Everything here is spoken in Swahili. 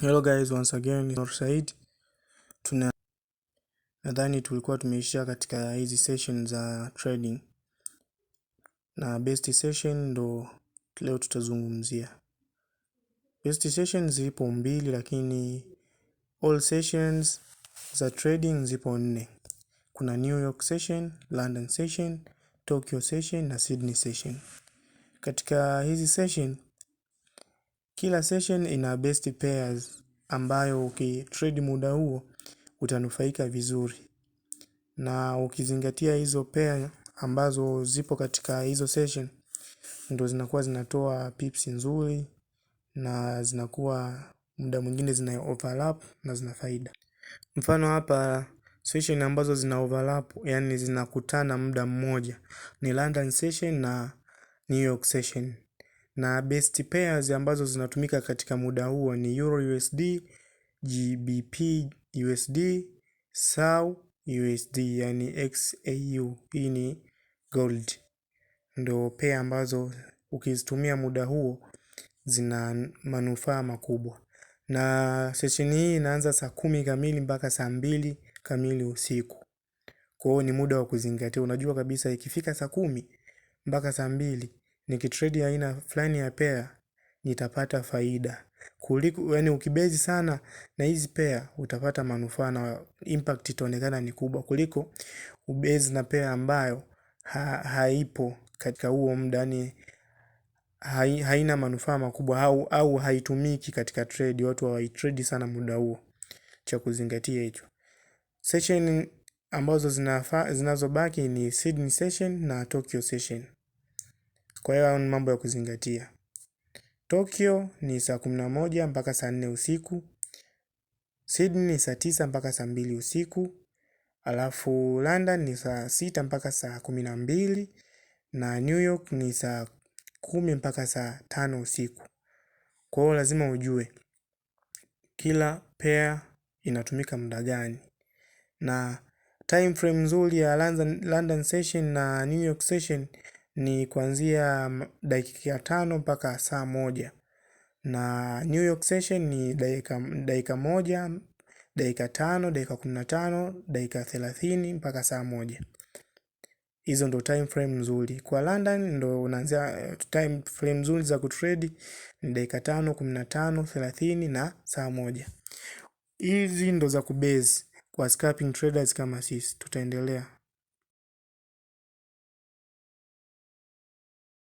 Hello guys, once again, Nur Said. Nadhani tulikuwa tumeishia katika hizi session za trading. Na best session ndo leo tutazungumzia. Best session zipo mbili lakini all sessions za trading zipo 4. Kuna New York session, London session, Tokyo session na Sydney session. Katika hizi session, kila session ina best pairs ambayo ukitrade muda huo utanufaika vizuri. Na ukizingatia hizo pair ambazo zipo katika hizo session ndo zinakuwa zinatoa pips nzuri na zinakuwa muda mwingine zina overlap na zina faida. Mfano hapa session ambazo zina overlap, yani zinakutana muda mmoja, ni London session na New York session. Na best pairs ambazo zinatumika katika muda huo ni Euro USD, GBP USD, SAU USD, yani XAU. Hii ni gold. Ndo pair ambazo ukizitumia muda huo zina manufaa makubwa. Na session hii inaanza saa 10 kamili mpaka saa 2 kamili usiku. Kwa hiyo ni muda wa kuzingatia. Unajua kabisa ikifika saa 10 mpaka saa 2 nikitrade aina fulani ya pair nitapata faida. Kuliko yani ukibezi sana na hizi pair utapata manufaa na impact itaonekana ni kubwa kuliko ubezi na pair ambayo haipo katika huo muda, yani haina manufaa makubwa au haitumiki katika trade. Watu hawaitrade sana muda huo. Cha kuzingatia hicho. Session ambazo zinazobaki ni Sydney session na Tokyo session. Kwa hiyo ni mambo ya kuzingatia. Tokyo ni saa 11 mpaka saa 4 usiku. Sydney ni saa 9 mpaka saa 2 usiku. Alafu London ni saa 6 mpaka saa 12. Na New York ni saa 10 mpaka saa 5 usiku. Kwa hiyo lazima ujue kila pair inatumika muda gani. Na time frame nzuri ya London session na New York session ni kuanzia dakika 5 mpaka saa 1. Na New York session ni dakika 1, dakika 5, dakika 15, dakika 30 mpaka saa 1. Hizo ndo time frame nzuri. Kwa London ndo unaanzia time frame nzuri za kutrade ni dakika 5, 15, 30 na saa 1. Hizi ndo za kubase kwa scalping traders kama sisi. Tutaendelea.